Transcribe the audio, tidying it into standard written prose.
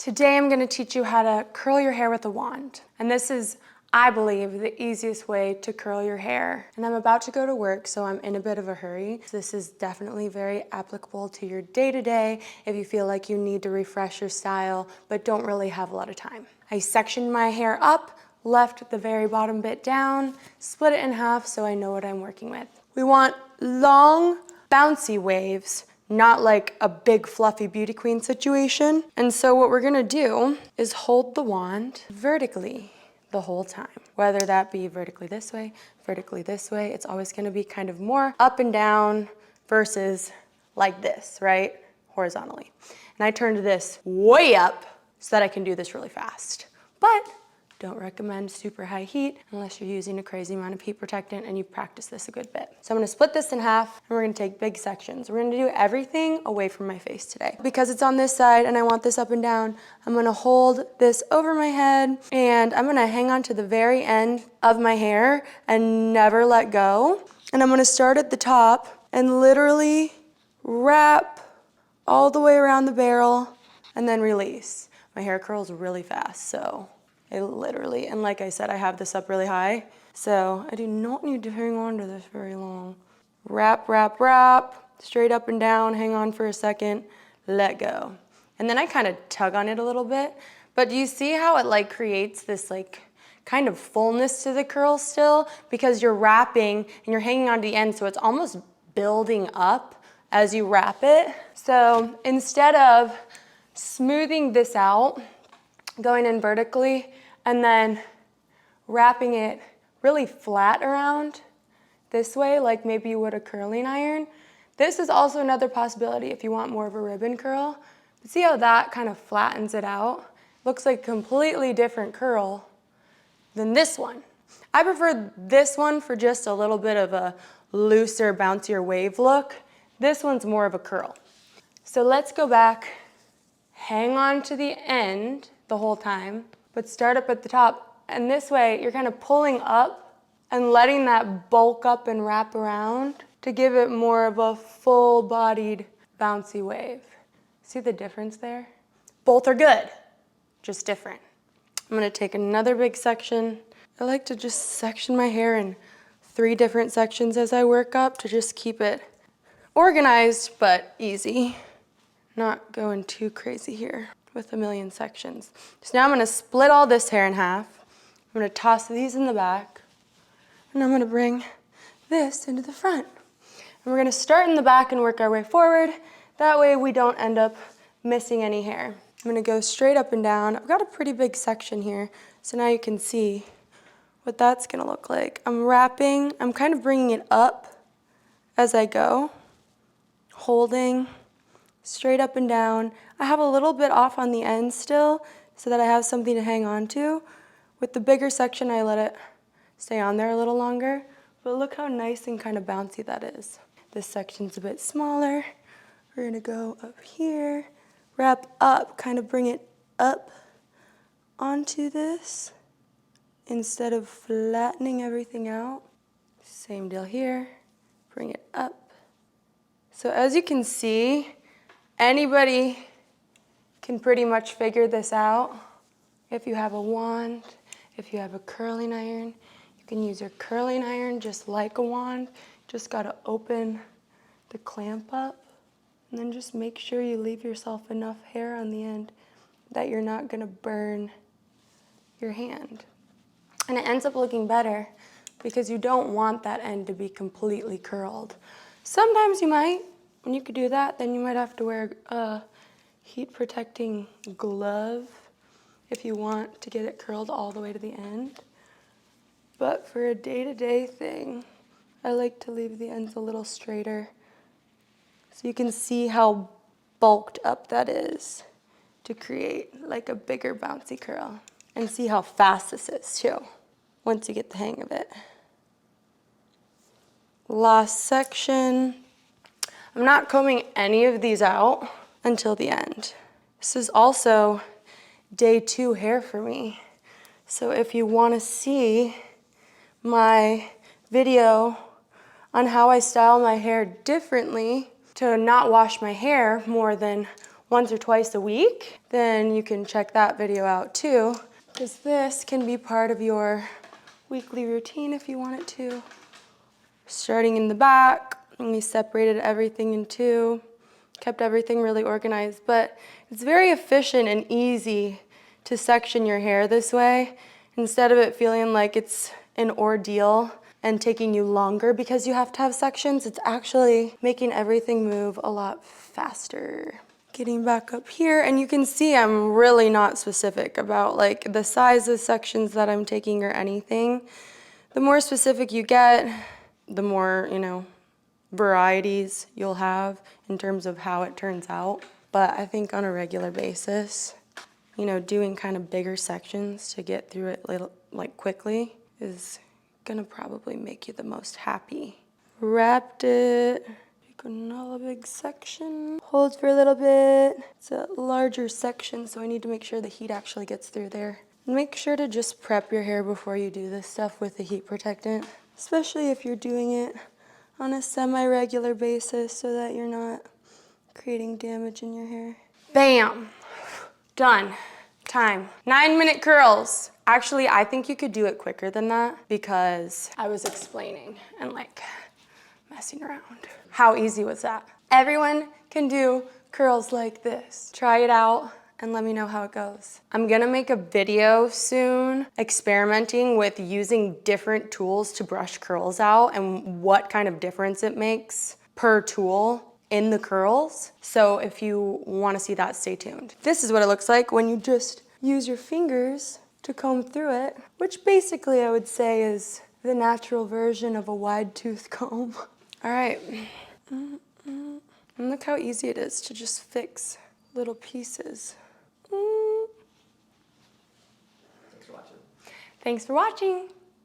Today I'm going to teach you how to curl your hair with a wand. And this is, I believe, the easiest way to curl your hair. And I'm about to go to work, so I'm in a bit of a hurry. So this is definitely very applicable to your day-to-day if you feel like you need to refresh your style but don't really have a lot of time. I sectioned my hair up, left the very bottom bit down, split it in half so I know what I'm working with. We want long, bouncy waves, not like a big fluffy beauty queen situation. And so what we're gonna do is hold the wand vertically the whole time. Whether that be vertically this way, it's always gonna be kind of more up and down versus like this, right? Horizontally. And I turned this way up so that I can do this really fast. But don't recommend super high heat unless you're using a crazy amount of heat protectant and you've practiced this a good bit. So I'm gonna split this in half and we're gonna take big sections. We're gonna do everything away from my face today. Because it's on this side and I want this up and down, I'm gonna hold this over my head and I'm gonna hang on to the very end of my hair and never let go. And I'm gonna start at the top and literally wrap all the way around the barrel and then release. My hair curls really fast, so I literally, and like I said, I have this up really high, so I do not need to hang on to this very long. Wrap, wrap, wrap, straight up and down, hang on for a second, let go. And then I kind of tug on it a little bit, but do you see how it like creates this like kind of fullness to the curl still? Because you're wrapping and you're hanging on to the end, so it's almost building up as you wrap it. So instead of smoothing this out, going in vertically, and then wrapping it really flat around this way, like maybe you would a curling iron. This is also another possibility if you want more of a ribbon curl. But see how that kind of flattens it out? Looks like a completely different curl than this one. I prefer this one for just a little bit of a looser, bouncier wave look. This one's more of a curl. So let's go back, hang on to the end the whole time, but start up at the top. And this way, you're kind of pulling up and letting that bulk up and wrap around to give it more of a full-bodied, bouncy wave. See the difference there? Both are good, just different. I'm gonna take another big section. I like to just section my hair in 3 different sections as I work up to just keep it organized, but easy. Not going too crazy here with a million sections. So now I'm gonna split all this hair in half. I'm gonna toss these in the back, and I'm gonna bring this into the front. And we're gonna start in the back and work our way forward. That way we don't end up missing any hair. I'm gonna go straight up and down. I've got a pretty big section here, so now you can see what that's gonna look like. I'm wrapping, I'm kind of bringing it up as I go, holding, straight up and down. I have a little bit off on the end still so that I have something to hang on to. With the bigger section, I let it stay on there a little longer, but look how nice and kind of bouncy that is. This section's a bit smaller. We're gonna go up here, wrap up, kind of bring it up onto this instead of flattening everything out. Same deal here, bring it up. So as you can see, anybody can pretty much figure this out. If you have a wand, if you have a curling iron, you can use your curling iron just like a wand. Just gotta open the clamp up and then just make sure you leave yourself enough hair on the end that you're not gonna burn your hand. And it ends up looking better because you don't want that end to be completely curled. Sometimes you might. When you could do that, then you might have to wear a heat protecting glove if you want to get it curled all the way to the end. But for a day-to-day thing, I like to leave the ends a little straighter so you can see how bulked up that is to create like a bigger bouncy curl. And see how fast this is too, once you get the hang of it. Last section. I'm not combing any of these out until the end. This is also day 2 hair for me. So if you want to see my video on how I style my hair differently to not wash my hair more than once or twice a week, then you can check that video out too, because this can be part of your weekly routine if you want it to. Starting in the back, and we separated everything in two, kept everything really organized, but it's very efficient and easy to section your hair this way, instead of it feeling like it's an ordeal and taking you longer because you have to have sections. It's actually making everything move a lot faster. Getting back up here, and you can see I'm really not specific about like the size of sections that I'm taking or anything. The more specific you get, the more, you know, varieties you'll have in terms of how it turns out. But I think on a regular basis, you know, doing kind of bigger sections to get through it like quickly is gonna probably make you the most happy. Wrapped it, take another big section, hold for a little bit. It's a larger section, so I need to make sure the heat actually gets through there. Make sure to just prep your hair before you do this stuff with the heat protectant, especially if you're doing it on a semi-regular basis so that you're not creating damage in your hair. Bam, done. Time. 9-minute curls. Actually, I think you could do it quicker than that because I was explaining and like messing around. How easy was that? Everyone can do curls like this. Try it out and let me know how it goes. I'm gonna make a video soon experimenting with using different tools to brush curls out and what kind of difference it makes per tool in the curls. So if you wanna see that, stay tuned. This is what it looks like when you just use your fingers to comb through it, which basically I would say is the natural version of a wide tooth comb. All right, and look how easy it is to just fix little pieces. Thanks for watching.